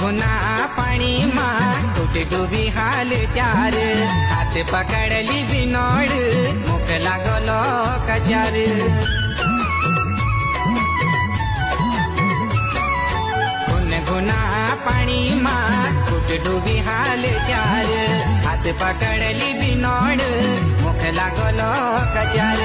गुना पानी माँ टूट डूबी हाल त्यार हाथ पकड़ली बिनोड़ मुख लागलो कचार गुना पानी माँ टूट डूबी हाल त्यार हाथ पकड़ली बिनोड़ मुख लागलो कचार